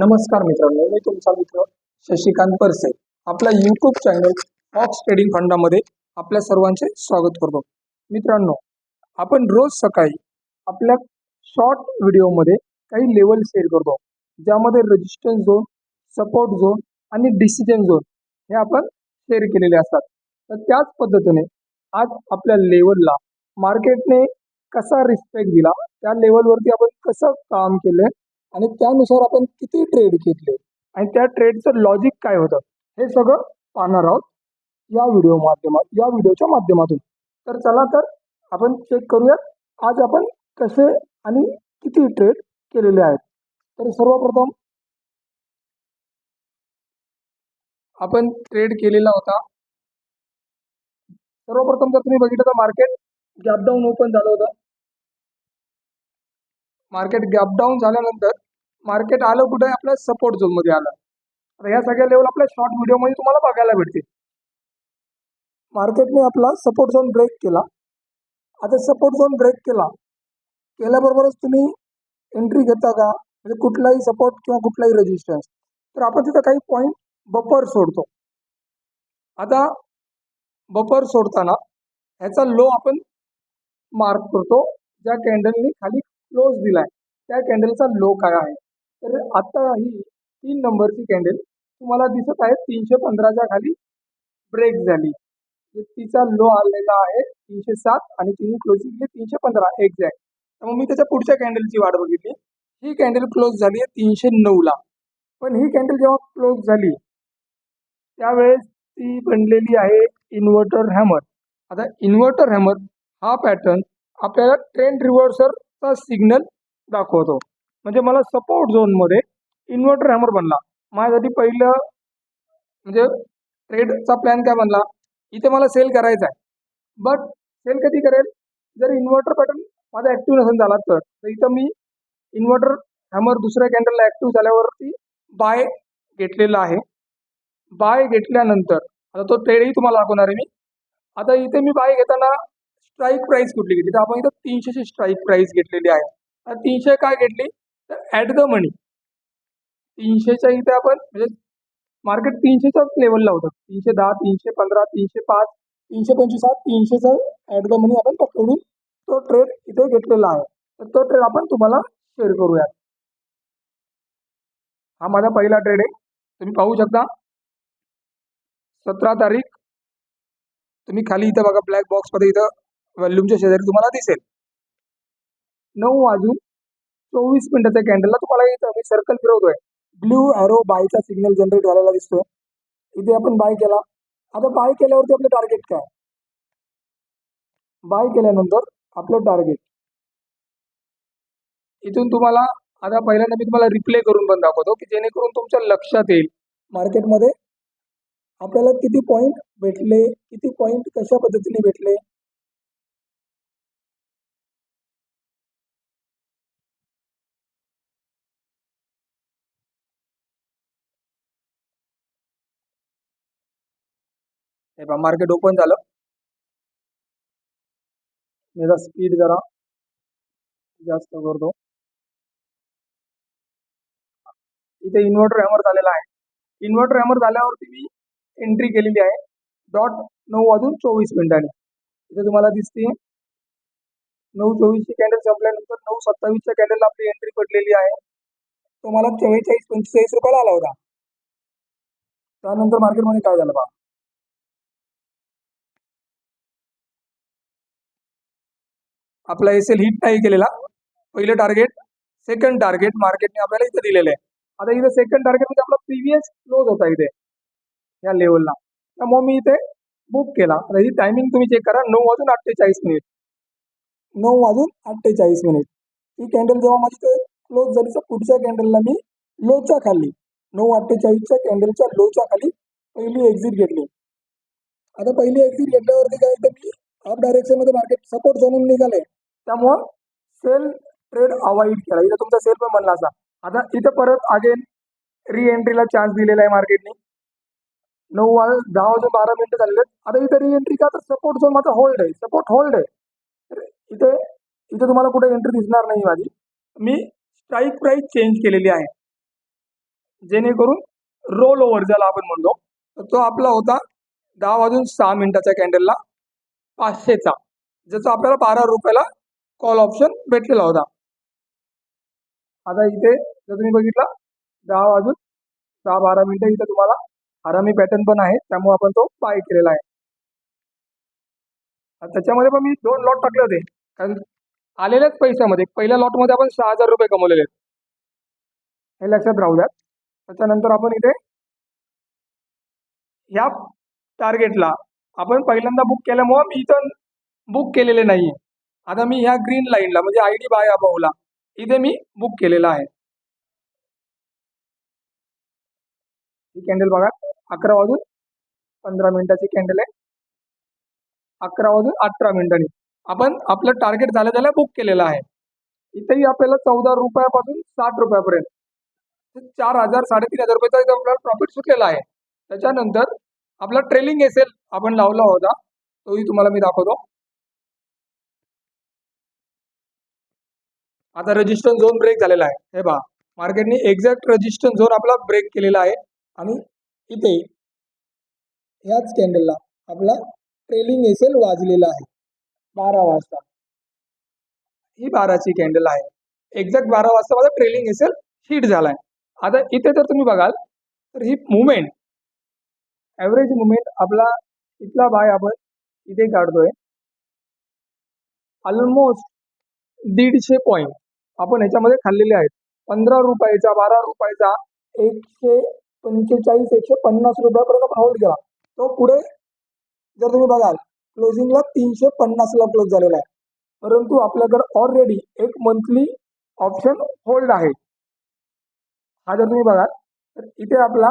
नमस्कार मित्रांनो, मी तुमचा मित्र शशिकांत परसे. आपला यूट्यूब चॅनल फॉक्स ट्रेडिंग फंडामध्ये आपल्या सर्वांचे स्वागत करतो. मित्रांनो, आपण रोज सकाळी आपल्या शॉर्ट व्हिडिओमध्ये काही लेवल शेअर करतो, ज्यामध्ये रेजिस्टन्स झोन, सपोर्ट झोन आणि डिसिजन झोन हे आपण शेअर केलेले असतात. तर त्याच पद्धतीने आज आपल्या लेवलला मार्केटने कसा रिस्पेक्ट दिला, त्या लेवलवरती आपण कसं काम केलं आणि त्यानुसार आपण किती ट्रेड घेतले आणि त्या ट्रेडचं लॉजिक काय होतं हे सगळं पाहणार आहोत या व्हिडिओच्या माध्यमातून. तर चला तर आपण चेक करूयात आज आपण कसे आणि किती ट्रेड केलेले आहेत. तर सर्वप्रथम आपण ट्रेड केलेला होता. सर्वप्रथम जर तुम्ही बघितलं तर मार्केट गॅप डाऊन ओपन झालं होतं. मार्केट गॅप डाऊन झाल्यानंतर मार्केट आलं कुठे, आपल्या सपोर्ट झोन मध्ये आलं. आता ह्या सगळ्या लेवल आपल्या शॉर्ट व्हिडिओमध्ये तुम्हाला बघायला भेटतील. मार्केटने आपला सपोर्ट झोन ब्रेक केला. आता सपोर्ट झोन ब्रेक केल्याबरोबरच तुम्ही एंट्री घेता का, म्हणजे कुठलाही सपोर्ट किंवा कुठलाही रेजिस्टन्स, तर आपण तिथं काही पॉईंट बफर सोडतो. आता बफर सोडताना ह्याचा लो आपण मार्क करतो. ज्या कॅन्डलनी खाली क्लोज दिलाय त्या कॅन्डलचा लो काय आहे. तर आता ही 3 नंबरची कॅन्डल तुम्हाला दिसत आहे 315च्या खाली ब्रेक झाली. तिचा लो आलेला आहे 307 आणि तिने क्लोजिंग केली 315 एक्झॅक्ट. त्यामुळे मी त्याच्या पुढच्या कॅन्डलची वाट बघितली. ही कॅन्डल क्लोज झाली आहे 309ला. पण ही कॅन्डल जेव्हा क्लोज झाली त्यावेळेस ती बनलेली आहे इन्व्हर्टर हॅमर. आता इन्व्हर्टर हॅमर हा पॅटर्न आपल्याला ट्रेंड रिव्हर्सरचा सिग्नल दाखवतो. म्हणजे मला सपोर्ट झोनमध्ये इन्व्हर्टर हॅमर बनला. माझ्यासाठी पहिलं म्हणजे ट्रेडचा प्लॅन काय बनला, इथे मला सेल करायचा आहे. बट सेल कधी करेल, जर इन्व्हर्टर पॅटर्न माझा ॲक्टिव्ह नसेल झाला तर इथं मी इन्व्हर्टर हॅमर दुसऱ्या कॅन्डलला ॲक्टिव्ह झाल्यावरती बाय घेतलेला आहे. बाय घेतल्यानंतर आता तो ट्रेडही तुम्हाला दाखवणार आहे मी. आता इथे मी बाय घेताना स्ट्राईक प्राइस कुठली घेतली, तर आपण इथं 300ची स्ट्राईक प्राइस घेतलेली आहे. 300 काय घेतली, तर ॲट द मनी 300च्या इथे आपण म्हणजे मार्केट 300च्याच लेवलला होतं. 310, 315, 305, 325, 300चा ॲट द मनी आपण पकडून तो ट्रेड इथे घेतलेला आहे. तर तो ट्रेड आपण तुम्हाला शेअर करूयात. हा माझा पहिला ट्रेड आहे. तुम्ही पाहू शकता 17 तारीख. तुम्ही खाली इथं बघा ब्लॅक बॉक्समध्ये इथं व्हॉल्यूमच्या शेजारी तुम्हाला दिसेल 9:24 कॅन्डलला तुम्हाला इथं मी सर्कल फिरवतोय. ब्ल्यू ॲरो बायचा सिग्नल जनरेट झालेला दिसतोय. इथे आपण बाय केला. आता बाय केल्यावरती आपलं टार्गेट काय, बाय केल्यानंतर आपलं टार्गेट इथून तुम्हाला आता पहिल्यांदा मी तुम्हाला रिप्ले करून पण दाखवतो की जेणेकरून तुमच्या लक्षात येईल मार्केटमध्ये आपल्याला किती पॉईंट भेटले, किती पॉईंट कशा पद्धतीने भेटले. हे पहा मार्केट ओपन झालं. मी जरा स्पीड जरा जास्त करतो. इथे इन्व्हर्टर हॅमर झालेला आहे. इन्व्हर्टर हॅमर झाल्यावरती मी एंट्री केलेली आहे 9:24 इथे तुम्हाला दिसते 9:24ची कॅन्डल संपल्यानंतर 9:27च्या कॅन्डलला आपली एंट्री पडलेली आहे. तो मला 44-45 रुपयाला आला होता. त्यानंतर मार्केटमध्ये काय झालं पहा, आपला एसएल हिट नाही केलेला. पहिलं टार्गेट, सेकंड टार्गेट मार्केटने आपल्याला इथे दिलेलं आहे. आता इथे सेकंड टार्गेट म्हणजे आपला प्रिव्हियस क्लोज होता इथे या लेवलला, त्यामुळे मी इथे बुक केला. आता ही टायमिंग तुम्ही चेक करा 9:48. 9:48 ही कॅन्डल जेव्हा माझी ते क्लोज झाली तर पुढच्या कॅन्डलला मी लोच्या खाली 9:48च्या कॅन्डलच्या लोच्या खाली पहिली एक्झिट घेतली. आता पहिली एक्झिट घेतल्यावरती काय तर मी अप डायरेक्शन मध्ये मार्केट सपोर्ट झोनून निघाले, त्यामुळं सेल ट्रेड अवॉइड केला. इथं तुमचा सेल पण बनला असा. आता इथं परत अगेन री एंट्रीला चान्स दिलेला आहे मार्केटने. 10:12 झालेले. आता इथं री एंट्री का, तर सपोर्ट झोन माझा होल्ड आहे, सपोर्ट होल्ड आहे. तर इथे इथे तुम्हाला कुठे एंट्री दिसणार नाही माझी. मी स्ट्राईक प्राइस चेंज केलेली आहे. जेणेकरून रोल ओव्हर ज्याला आपण म्हणतो, तर तो आपला होता 10 वाजून 6 मिनिटाच्या कॅन्डलला 500चा, ज्याचा आपल्याला 12 रुपयाला कॉल ऑप्शन भेटलेला होता. आता इथे जर तुम्ही बघितलं 10 वाजून 10-12 मिनिटं इथे तुम्हाला आरामी पॅटर्न पण आहे, त्यामुळे आपण तो बाय केलेला आहे. त्याच्यामध्ये पण मी 2 लॉट टाकले होते, कारण आलेल्याच पैशामध्ये पहिल्या लॉटमध्ये आपण 6,000 रुपये कमवलेले आहेत, हे लक्षात राहू द्यात. त्याच्यानंतर आपण इथे ह्या टार्गेटला आपण पहिल्यांदा बुक केल्यामुळं मी इथं बुक केलेले नाहीये. आता मी ह्या ग्रीन लाईनला म्हणजे आयडी बाय अबावला इथे मी बुक केलेला आहे. ही कॅन्डल बघा 11 वाजून 15 मिनिटाची कॅन्डल आहे. 11 वाजून 18 मिनिटांनी आपण आपलं टार्गेट झाल्या बुक केलेलं आहे. इथेही आपल्याला 14 रुपयापासून 60 रुपयापर्यंत 4,000 3,500 रुपयाचा इथं आपल्याला प्रॉफिट सुटलेला आहे. त्याच्यानंतर आपला ट्रेलिंग एसेल आपण लावला होता, तोही तुम्हाला मी दाखवतो. आता रेजिस्टन्स झोन ब्रेक झालेला आहे. हे पहा, मार्केटने एक्झॅक्ट रेजिस्टन्स झोन आपला ब्रेक केलेला आहे आणि इथे ह्याच कॅन्डलला आपला ट्रेलिंग एसेल वाजलेला आहे 12 वाजता. ही 12ची कॅन्डल आहे. एक्झॅक्ट 12 वाजता माझा ट्रेलिंग एसेल हिट झालाय. आता इथे जर तुम्ही बघाल तर ही मुवमेंट, ॲव्हरेज मुवमेंट आपला इथला बाय आपण इथे काढतोय ऑलमोस्ट 150 पॉईंट आपण ह्याच्यामध्ये खाल्लेले आहेत. 15 रुपयाचा 12 रुपयाचा 145 150 रुपयापर्यंत आपण होल्ड केला. तो पुढे जर तुम्ही बघाल क्लोजिंगला 350ला क्लोज झालेला आहे, परंतु आपल्याकडे ऑलरेडी एक मंथली ऑप्शन होल्ड आहे. हा जर तुम्ही बघाल तर इथे आपला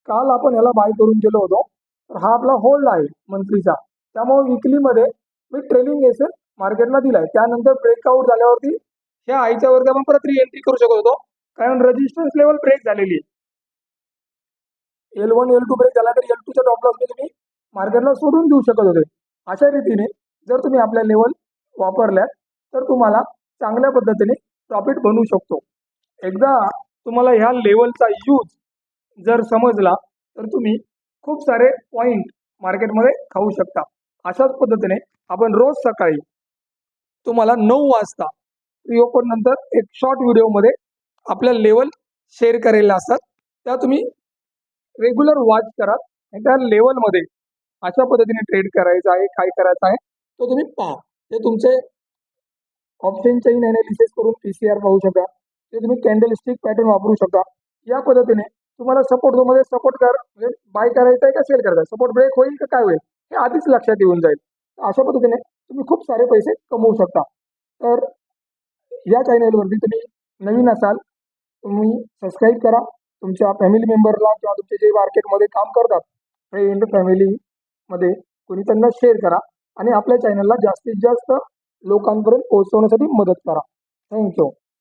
काल आपण याला बाय करून गेलो होतो, तर हा आपला होल्ड आहे मंथलीचा. त्यामुळे विकलीमध्ये मी ट्रेलिंग एसेल मार्केटला दिलाय. त्यानंतर ब्रेकआउट झाल्यावरती ह्या आयच्या वरती आपण परत री एंट्री करू शकत होतो, कारण रेजिस्टन्स लेवल ब्रेक झालेली आहे. L1 L2 ब्रेक झाला तर L2च्या टॉप लॉस तुम्ही मार्केटला सोडून देऊ शकत होते. अशा रीतीने जर तुम्ही आपल्या लेवल वापरल्यात तर तुम्हाला चांगल्या पद्धतीने प्रॉफिट बनवू शकतो. एकदा तुम्हाला ह्या लेवलचा यूज जर समजला तर तुम्ही खूप सारे पॉइंट मार्केटमध्ये खाऊ शकता. अशाच पद्धतीने आपण रोज सकाळी तुम्हाला 9 वाजता प्री ओपन नंतर एक शॉर्ट व्हिडिओमध्ये आपल्या लेवल शेअर करायला असतात, त्या तुम्ही रेग्युलर वॉच करा आणि त्या लेवलमध्ये अशा पद्धतीने ट्रेड करायचा आहे, काय करायचं आहे तो तुम्ही पहा. ते तुमचे ऑप्शन चेन ॲनालिसिस करून PCR पाहू शकता, ते तुम्ही कॅन्डल स्टिक पॅटर्न वापरू शकता. या पद्धतीने तुम्हाला सपोर्ट झोनमध्ये सपोर्ट म्हणजे बाय करायचं आहे का सेल करायचं आहे, सपोर्ट ब्रेक होईल का काय होईल हे आधीच लक्षात येऊन जाईल. अशा पद्धतीने तुम्ही खूप सारे पैसे कमवू शकता. तर या चॅनलवरती तुम्ही नवीन असाल तुम्ही सबस्क्राईब करा. तुमच्या फॅमिली मेंबरला किंवा तुमचे जे मार्केटमध्ये काम करतात फ्रेंड फॅमिलीमध्ये कोणी त्यांना शेअर करा आणि आपल्या चॅनलला जास्तीत जास्त लोकांपर्यंत पोहोचवण्यासाठी मदत करा. थँक्यू.